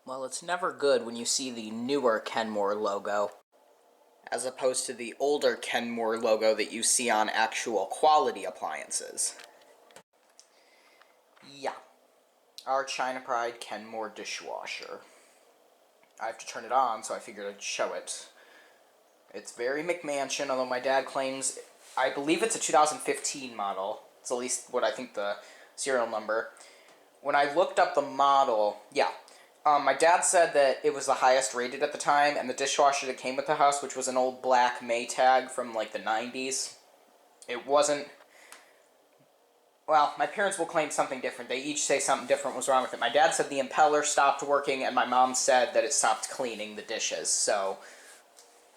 Well, it's never good when you see the newer Kenmore logo, as opposed to the older Kenmore logo that you see on actual quality appliances. Yeah. Our China Pride Kenmore dishwasher. I have to turn it on, so I figured I'd show it. It's very McMansion, although my dad claims, I believe it's a 2015 model. It's at least what I think the serial number. When I looked up the model, yeah. My dad said that it was the highest rated at the time, and the dishwasher that came with the house, which was an old black Maytag from like the 90s, it wasn't. Well, my parents will claim something different. They each say something different was wrong with it. My dad said the impeller stopped working, and my mom said that it stopped cleaning the dishes. So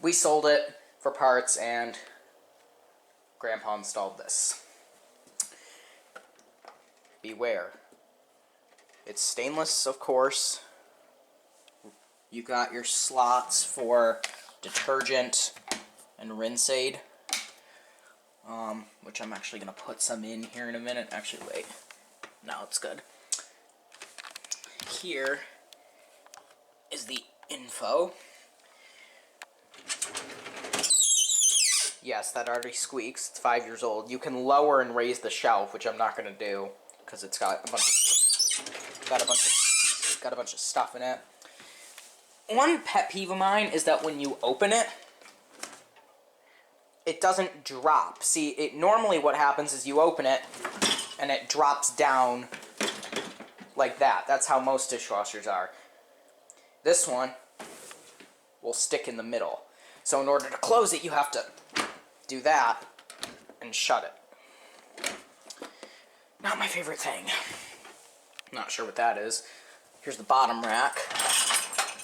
we sold it for parts, and Grandpa installed this. Beware. It's stainless, of course. You got your slots for detergent and rinse aid. Which I'm actually going to put some in here in a minute. Actually, wait. No, it's good. Here is the info. Yes, that already squeaks. It's 5 years old. You can lower and raise the shelf, which I'm not going to do because it's got a bunch of stuff in it. One pet peeve of mine is that when you open it, it doesn't drop. See, normally what happens is you open it, and it drops down like that. That's how most dishwashers are. This one will stick in the middle. So in order to close it, you have to do that and shut it. Not my favorite thing. Not sure what that is. Here's the bottom rack.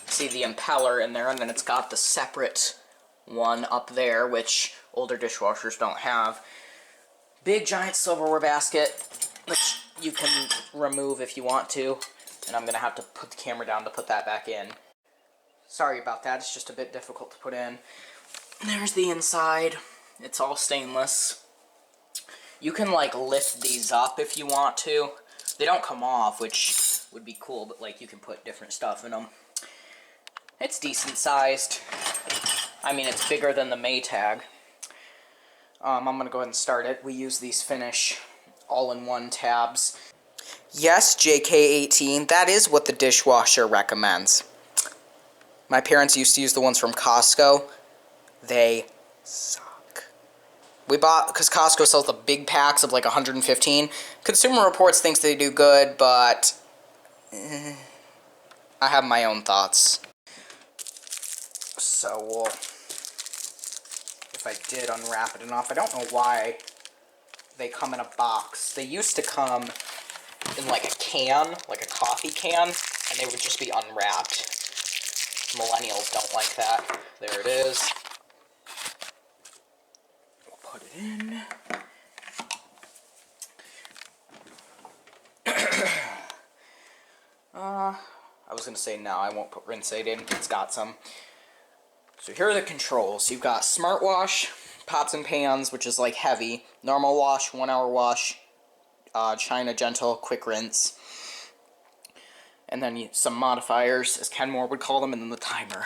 See the impeller in there, and then it's got the separate one up there, which older dishwashers don't have. Big giant silverware basket, which you can remove if you want to, and I'm going to have to put the camera down to put that back in. Sorry about that, it's just a bit difficult to put in. There's the inside. It's all stainless. You can, like, lift these up if you want to. They don't come off, which would be cool, but, like, you can put different stuff in them. It's decent sized. I mean, it's bigger than the Maytag. I'm going to go ahead and start it. We use these Finish all-in-one tabs. Yes, JK18, that is what the dishwasher recommends. My parents used to use the ones from Costco. They suck. We bought, because Costco sells the big packs of like 115. Consumer Reports thinks they do good, but I have my own thoughts. So if I did unwrap it enough, I don't know why they come in a box. They used to come in like a can, like a coffee can, and they would just be unwrapped. Millennials don't like that. There it is. We'll put it in. I was going to say no, I won't put rinse aid in. It's got some. So here are the controls. You've got Smart Wash, pots and pans, which is like heavy, normal wash, 1 hour wash, China Gentle, quick rinse, and then some modifiers, as Kenmore would call them, and then the timer.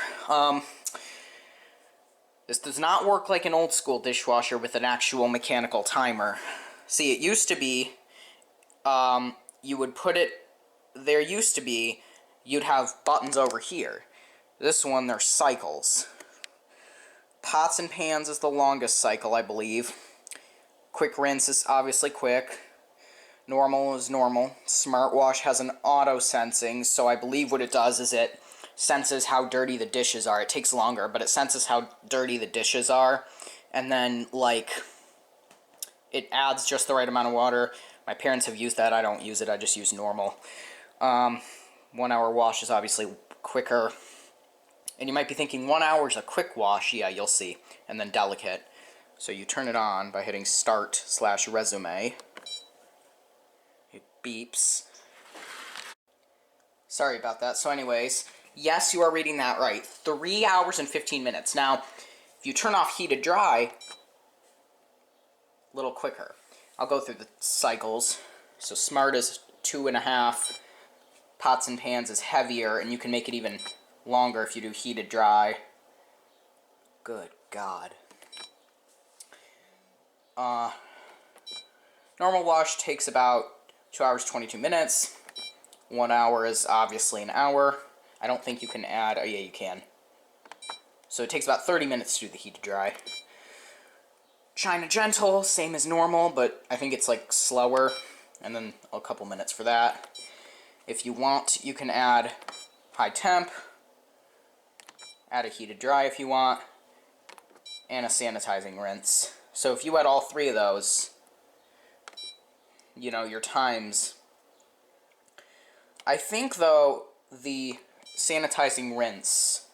This does not work like an old school dishwasher with an actual mechanical timer. See, it used to be, you would put it, there used to be, you'd have buttons over here. This one, they're cycles. Pots and pans is the longest cycle, I believe. Quick rinse is obviously quick. Normal is normal. Smart wash has an auto sensing, so I believe what it does is it senses how dirty the dishes are. It takes longer, but it senses how dirty the dishes are, and then, like, it adds just the right amount of water. My parents have used that. I don't use it. I just use normal. 1 hour wash is obviously quicker. And you might be thinking, 1 hour is a quick wash. Yeah, you'll see. And then delicate. So you turn it on by hitting Start/Resume. It beeps. Sorry about that. So anyways, yes, you are reading that right. 3 hours and 15 minutes. Now, if you turn off heated dry, a little quicker. I'll go through the cycles. So Smart is 2.5. pots and pans is heavier, and you can make it even longer if you do heated dry. Good God. Normal wash takes about 2 hours, 22 minutes. 1 hour is obviously an hour. I don't think you can add... Oh, yeah, you can. So it takes about 30 minutes to do the heated dry. China Gentle, same as normal, but I think it's like slower, and then a couple minutes for that. If you want, you can add high temp, add a heated dry if you want, and a sanitizing rinse. So if you add all three of those, you know, your times... I think, though, the sanitizing rinse...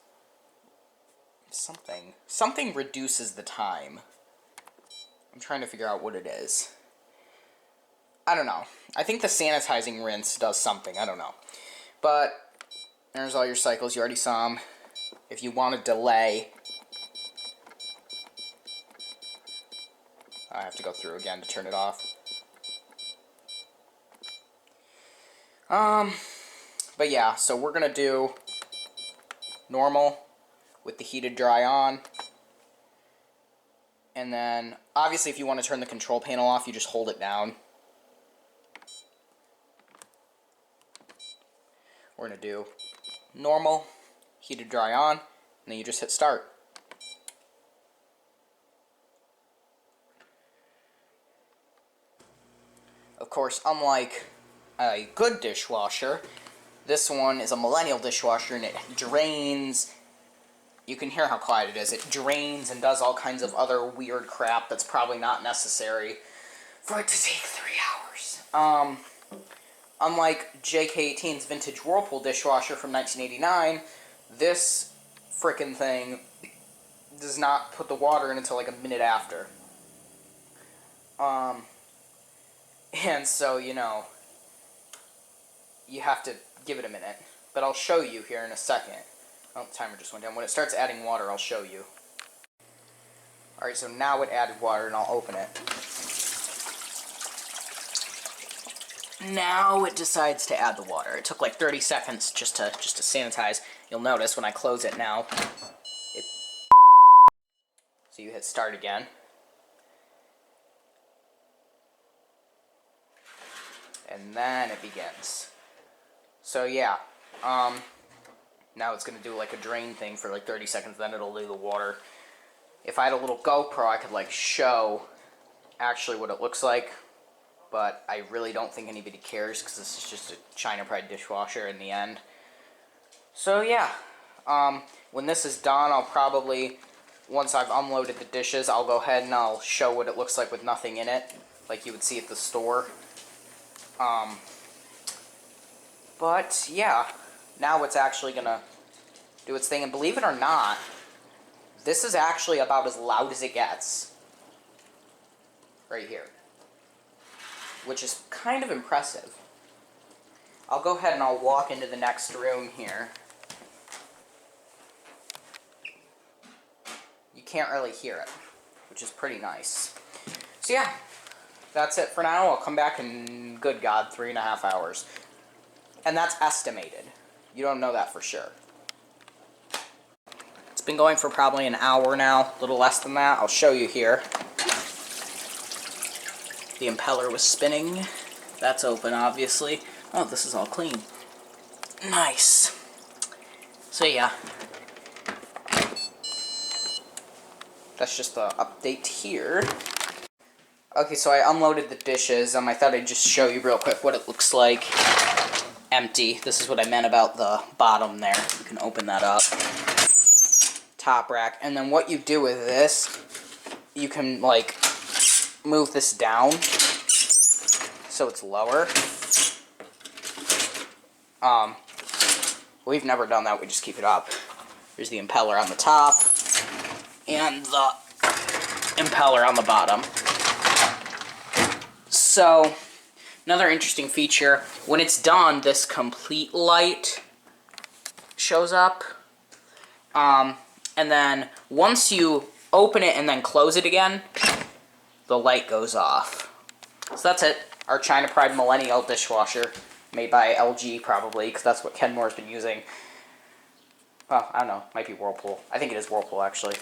Something reduces the time. I'm trying to figure out what it is. I don't know. I think the sanitizing rinse does something. I don't know. But there's all your cycles. You already saw them. If you want to delay... I have to go through again to turn it off. But yeah, so we're going to do normal with the heated dry on. And then, obviously, if you want to turn the control panel off, you just hold it down. We're going to do normal, heated dry on, and then you just hit start. Of course, unlike a good dishwasher, this one is a millennial dishwasher, and it drains... You can hear how quiet it is. It drains and does all kinds of other weird crap that's probably not necessary for it to take 3 hours. Unlike JK18's vintage Whirlpool dishwasher from 1989, this frickin' thing does not put the water in until like a minute after. And so, you know, you have to give it a minute. But I'll show you here in a second. Oh, the timer just went down. When it starts adding water, I'll show you. Alright, so now it added water, and I'll open it. Now it decides to add the water. It took like 30 seconds just to sanitize. You'll notice when I close it now, so you hit start again. And then it begins. So yeah, now it's going to do like a drain thing for like 30 seconds, then it'll do the water. If I had a little GoPro, I could like show actually what it looks like, but I really don't think anybody cares because this is just a China Pride dishwasher in the end. So yeah, when this is done, I'll probably, once I've unloaded the dishes, I'll go ahead and I'll show what it looks like with nothing in it, like you would see at the store. But yeah, now it's actually gonna do its thing, and believe it or not, this is actually about as loud as it gets. Right here. Which is kind of impressive. I'll go ahead and I'll walk into the next room here. You can't really hear it, which is pretty nice. So yeah, that's it for now. I'll come back in, good God, 3.5 hours. And that's estimated. You don't know that for sure. It's been going for probably an hour now, a little less than that. I'll show you here. The impeller was spinning. That's open, obviously. Oh, this is all clean. Nice. So yeah. That's just the update here. Okay, so I unloaded the dishes. I thought I'd just show you real quick what it looks like. Empty. This is what I meant about the bottom there. You can open that up. Top rack. And then what you do with this, you can, like, move this down so it's lower. We've never done that. We just keep it up. Here's the impeller on the top and the impeller on the bottom. So, another interesting feature, when it's done, this complete light shows up. And then once you open it and then close it again, the light goes off. So that's it. Our China Pride Millennial dishwasher. made by LG probably, because that's what Kenmore's been using. Well, I don't know, might be Whirlpool. I think it is Whirlpool actually.